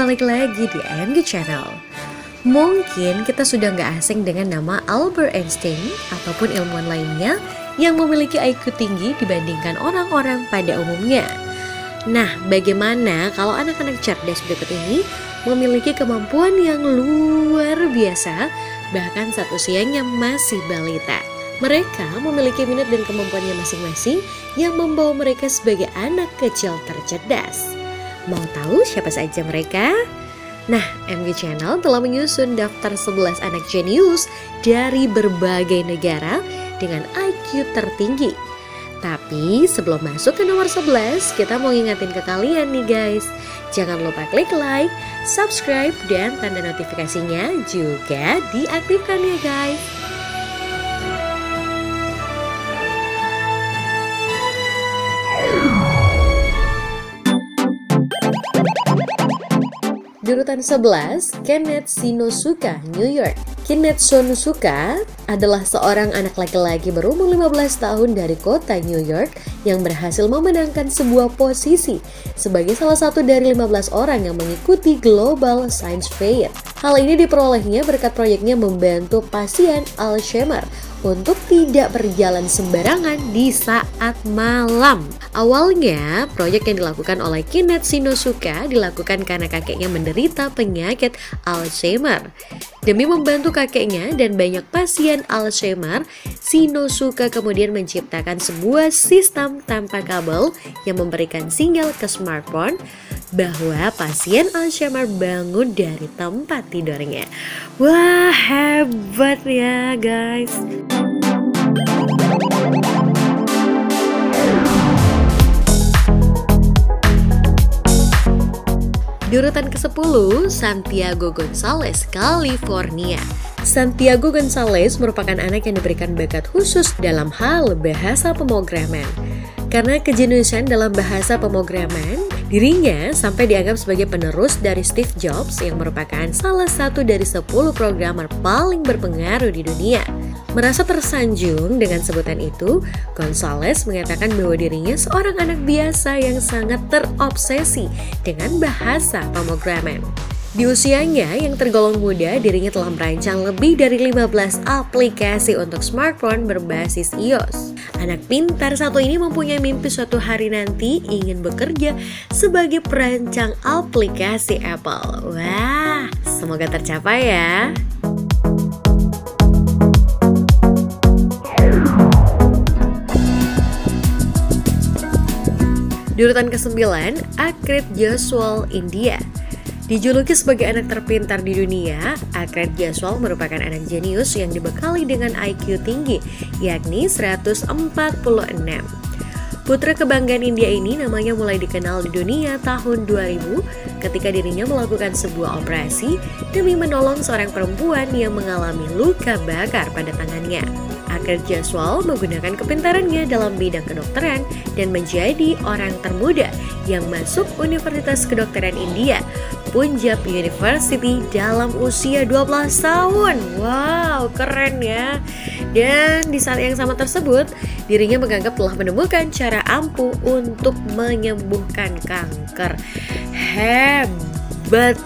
balik lagi di AMG Channel. Mungkin kita sudah nggak asing dengan nama Albert Einstein ataupun ilmuwan lainnya yang memiliki IQ tinggi dibandingkan orang-orang pada umumnya. Nah, bagaimana kalau anak-anak cerdas berikut ini memiliki kemampuan yang luar biasa, bahkan saat usianya masih balita? Mereka memiliki minat dan kemampuannya masing-masing yang membawa mereka sebagai anak kecil tercerdas. Mau tahu siapa saja mereka? Nah, AMG Channel telah menyusun daftar 11 anak jenius dari berbagai negara dengan IQ tertinggi. Tapi sebelum masuk ke nomor 11, kita mau ngingetin ke kalian nih guys. Jangan lupa klik like, subscribe, dan tanda notifikasinya juga diaktifkan ya guys. Di urutan 11, Kenneth Shinosuka, New York. Kenneth Shinosuka adalah seorang anak laki-laki berumur 15 tahun dari kota New York yang berhasil memenangkan sebuah posisi sebagai salah satu dari 15 orang yang mengikuti Global Science Fair. Hal ini diperolehnya berkat proyeknya membantu pasien Alzheimer untuk tidak berjalan sembarangan di saat malam. Awalnya, proyek yang dilakukan oleh Kenneth Shinosuka dilakukan karena kakeknya menderita penyakit Alzheimer. Demi membantu kakeknya dan banyak pasien Alzheimer, Shinosuka kemudian menciptakan sebuah sistem tanpa kabel yang memberikan sinyal ke smartphone bahwa pasien Alzheimer bangun dari tempat tidurnya. Wah, hebat ya guys. Di urutan ke-10, Santiago Gonzalez, California. Santiago Gonzalez merupakan anak yang diberikan bakat khusus dalam hal bahasa pemrograman. Karena kejeniusan dalam bahasa pemrograman, dirinya sampai dianggap sebagai penerus dari Steve Jobs yang merupakan salah satu dari 10 programmer paling berpengaruh di dunia. Merasa tersanjung dengan sebutan itu, Gonzalez mengatakan bahwa dirinya seorang anak biasa yang sangat terobsesi dengan bahasa pemrograman. Di usianya yang tergolong muda, dirinya telah merancang lebih dari 15 aplikasi untuk smartphone berbasis iOS. Anak pintar satu ini mempunyai mimpi suatu hari nanti ingin bekerja sebagai perancang aplikasi Apple. Wah, semoga tercapai ya. Di urutan ke-9, Akrit Jaiswal, India. Dijuluki sebagai anak terpintar di dunia, Akrit Jaiswal merupakan anak jenius yang dibekali dengan IQ tinggi, yakni 146. Putra kebanggaan India ini namanya mulai dikenal di dunia tahun 2000 ketika dirinya melakukan sebuah operasi demi menolong seorang perempuan yang mengalami luka bakar pada tangannya. Akrit Jaiswal menggunakan kepintarannya dalam bidang kedokteran dan menjadi orang termuda yang masuk Universitas Kedokteran India, Punjab University dalam usia 12 tahun. Wow, keren ya. Dan di saat yang sama tersebut, dirinya menganggap telah menemukan cara ampuh untuk menyembuhkan kanker. Hebat.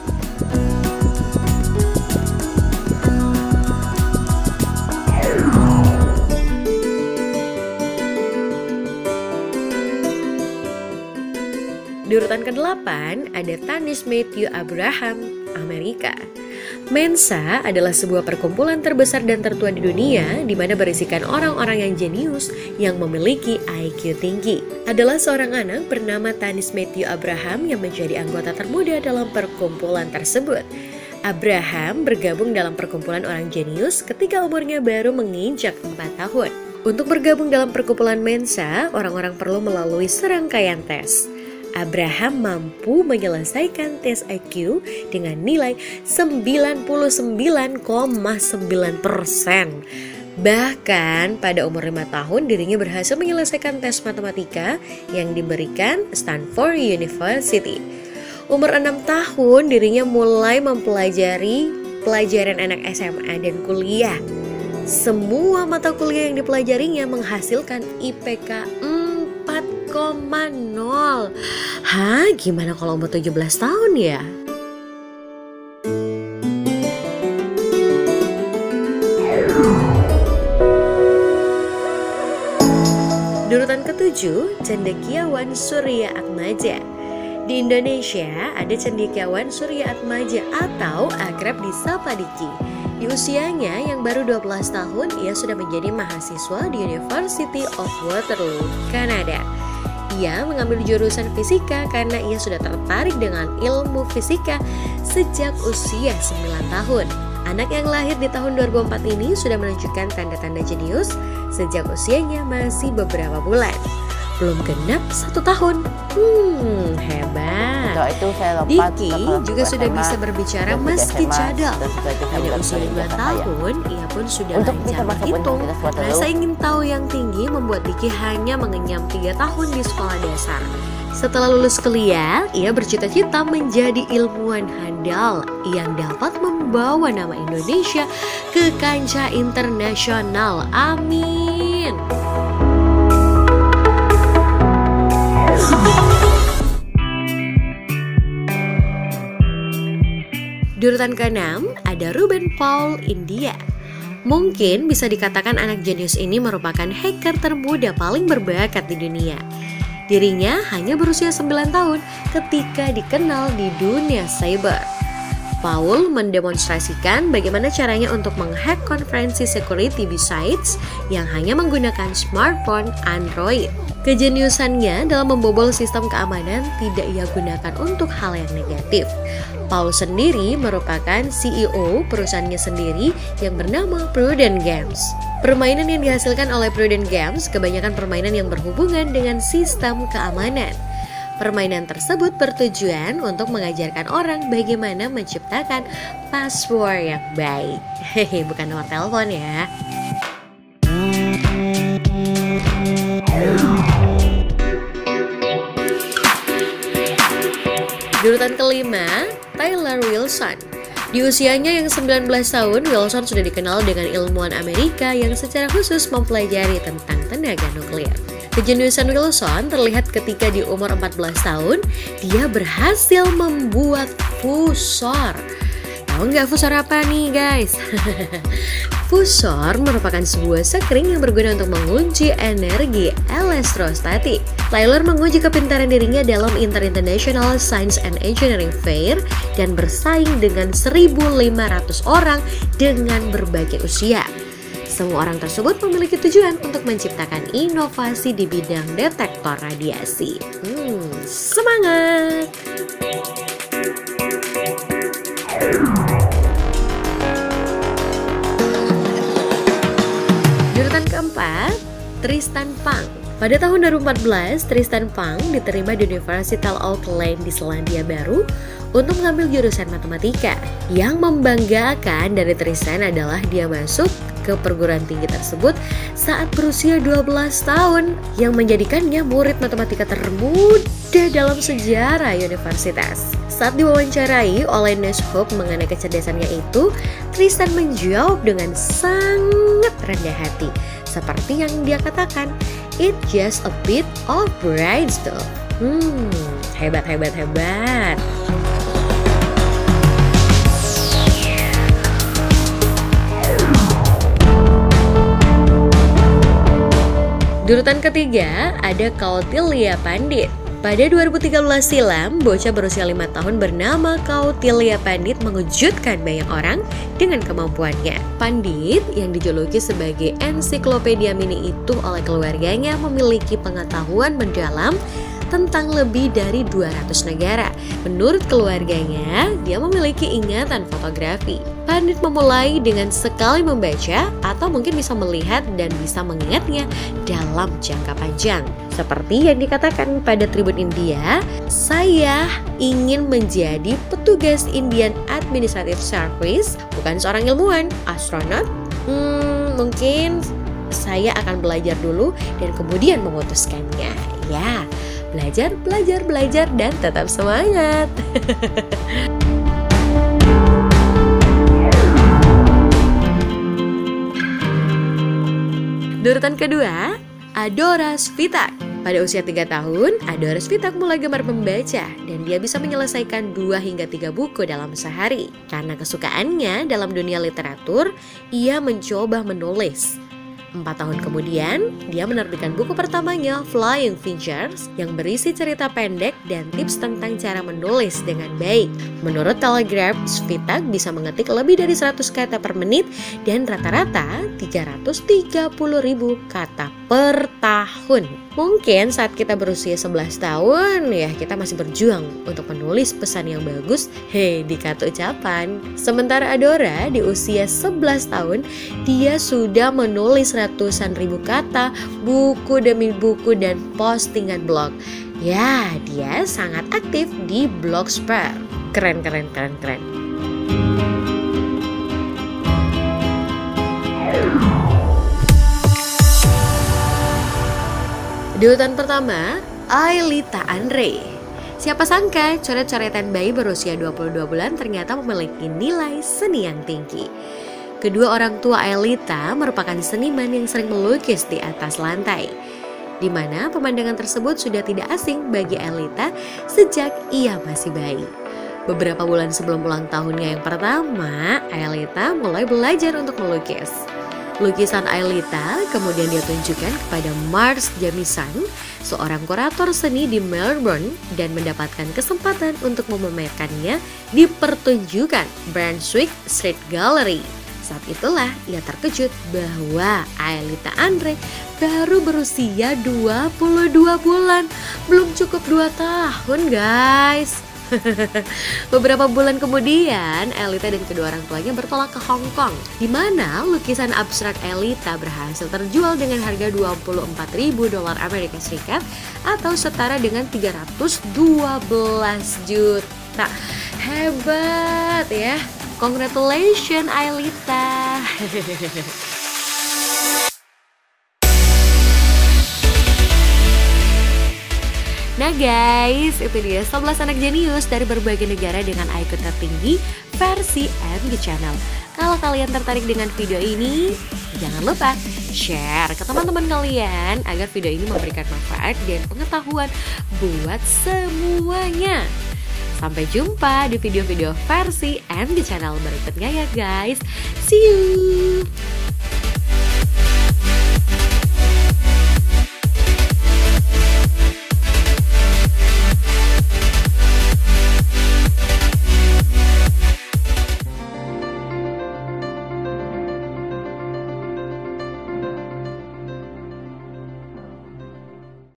Di urutan ke-8 ada Tanis Matthew Abraham, Amerika. Mensa adalah sebuah perkumpulan terbesar dan tertua di dunia di mana berisikan orang-orang yang jenius yang memiliki IQ tinggi. Adalah seorang anak bernama Tanis Matthew Abraham yang menjadi anggota termuda dalam perkumpulan tersebut. Abraham bergabung dalam perkumpulan orang jenius ketika umurnya baru menginjak 4 tahun. Untuk bergabung dalam perkumpulan Mensa, orang-orang perlu melalui serangkaian tes. Abraham mampu menyelesaikan tes IQ dengan nilai 99,9%. Bahkan pada umur 5 tahun dirinya berhasil menyelesaikan tes matematika yang diberikan Stanford University. Umur 6 tahun dirinya mulai mempelajari pelajaran anak SMA dan kuliah. Semua mata kuliah yang dipelajarinya menghasilkan IPK 4,0. Hah, gimana kalau umur 17 tahun ya? ketujuh, cendekiawan Surya Atmaja. Di Indonesia ada cendekiawan Surya Atmaja atau akrab disapa Diki. Di usianya yang baru 12 tahun, ia sudah menjadi mahasiswa di University of Waterloo, Kanada. Ia mengambil jurusan fisika karena ia sudah tertarik dengan ilmu fisika sejak usia 9 tahun. Anak yang lahir di tahun 2004 ini sudah menunjukkan tanda-tanda jenius sejak usianya masih beberapa bulan. Belum genap 1 tahun. Hebat. Diki juga sudah bisa berbicara meski cadel. Pada usia 2 tahun, ia pun sudah lancar berhitung. Rasa ingin tahu yang tinggi membuat Diki hanya mengenyam 3 tahun di sekolah dasar. Setelah lulus kuliah, ia bercita-cita menjadi ilmuwan handal yang dapat membawa nama Indonesia ke kancah internasional. Amin. Di urutan ke-6 ada Ruben Paul India. Mungkin bisa dikatakan anak jenius ini merupakan hacker termuda paling berbakat di dunia. Dirinya hanya berusia 9 tahun ketika dikenal di dunia cyber. Paul mendemonstrasikan bagaimana caranya untuk menghack konferensi security sites yang hanya menggunakan smartphone Android. Kejeniusannya dalam membobol sistem keamanan tidak ia gunakan untuk hal yang negatif. Paul sendiri merupakan CEO perusahaannya sendiri yang bernama Prudent Games. Permainan yang dihasilkan oleh Prudent Games kebanyakan permainan yang berhubungan dengan sistem keamanan. Permainan tersebut bertujuan untuk mengajarkan orang bagaimana menciptakan password yang baik. Hehe, bukan nomor telepon ya. Di urutan ke-5, Tyler Wilson. Di usianya yang 19 tahun, Wilson sudah dikenal dengan ilmuwan Amerika yang secara khusus mempelajari tentang tenaga nuklir. Kejeniusan Wilson terlihat ketika di umur 14 tahun, dia berhasil membuat fusor. Tahu nggak fusor apa nih guys? Fusor merupakan sebuah sekring yang berguna untuk menguji energi elektrostatik. Tyler menguji kepintaran dirinya dalam International Science and Engineering Fair dan bersaing dengan 1.500 orang dengan berbagai usia. Semua orang tersebut memiliki tujuan untuk menciptakan inovasi di bidang detektor radiasi. Semangat! Di urutan keempat, Tristan Pang. Pada tahun 2014, Tristan Pang diterima di University of Auckland di Selandia Baru untuk mengambil jurusan matematika. Yang membanggakan dari Tristan adalah dia masuk ke perguruan tinggi tersebut saat berusia 12 tahun yang menjadikannya murid matematika termuda dalam sejarah universitas. Saat diwawancarai oleh Neshop mengenai kecerdasannya itu, Tristan menjawab dengan sangat rendah hati. Seperti yang dia katakan, "It's just a bit of bright stuff." Hebat. Di urutan ketiga ada Kautilya Pandit. Pada 2013 silam, bocah berusia 5 tahun bernama Kautilya Pandit mengejutkan banyak orang dengan kemampuannya. Pandit yang dijuluki sebagai ensiklopedia mini itu oleh keluarganya memiliki pengetahuan mendalam tentang lebih dari 200 negara. Menurut keluarganya, dia memiliki ingatan fotografi. Pandit memulai dengan sekali membaca atau mungkin bisa melihat dan bisa mengingatnya dalam jangka panjang. Seperti yang dikatakan pada Tribun India, "Saya ingin menjadi petugas Indian Administrative Service, bukan seorang ilmuwan, astronot. Mungkin saya akan belajar dulu dan kemudian memutuskannya." Ya, belajar dan tetap semangat. Di urutan kedua, Adora Svitak. Pada usia 3 tahun, Adora Svitak mulai gemar membaca dan dia bisa menyelesaikan 2 hingga 3 buku dalam sehari. Karena kesukaannya dalam dunia literatur, ia mencoba menulis. 4 tahun kemudian, dia menerbitkan buku pertamanya, Flying Features, yang berisi cerita pendek dan tips tentang cara menulis dengan baik. Menurut Telegraph, Svitak bisa mengetik lebih dari 100 kata per menit dan rata-rata 330.000 kata per tahun. Mungkin saat kita berusia 11 tahun, ya kita masih berjuang untuk menulis pesan yang bagus, di kata ucapan. Sementara Adora di usia 11 tahun, dia sudah menulis ratusan ribu kata, buku demi buku dan postingan blog. Ya, dia sangat aktif di Blogspot. Keren. Di urutan pertama, Aelita Andre. Siapa sangka coret-coretan bayi berusia 22 bulan ternyata memiliki nilai seni yang tinggi. Kedua orang tua Aelita merupakan seniman yang sering melukis di atas lantai, di mana pemandangan tersebut sudah tidak asing bagi Aelita sejak ia masih bayi. Beberapa bulan sebelum ulang tahunnya yang pertama, Aelita mulai belajar untuk melukis. Lukisan Aelita kemudian dia tunjukkan kepada Mars Jamieson, seorang kurator seni di Melbourne, dan mendapatkan kesempatan untuk memamerkannya di pertunjukan Brunswick Street Gallery. Saat itulah ia terkejut bahwa Aelita Andre baru berusia 22 bulan. Belum cukup 2 tahun guys. Beberapa bulan kemudian, Aelita dan kedua orang tuanya bertolak ke Hong Kong, di mana lukisan abstrak Aelita berhasil terjual dengan harga $24.000 Amerika Serikat atau setara dengan 312 juta. Hebat ya. Congratulations Aelita. Nah guys, itu dia 11 anak jenius dari berbagai negara dengan IQ tertinggi versi MG Channel. Kalau kalian tertarik dengan video ini, jangan lupa share ke teman-teman kalian agar video ini memberikan manfaat dan pengetahuan buat semuanya. Sampai jumpa di video-video versi MG Channel berikutnya ya guys. See you!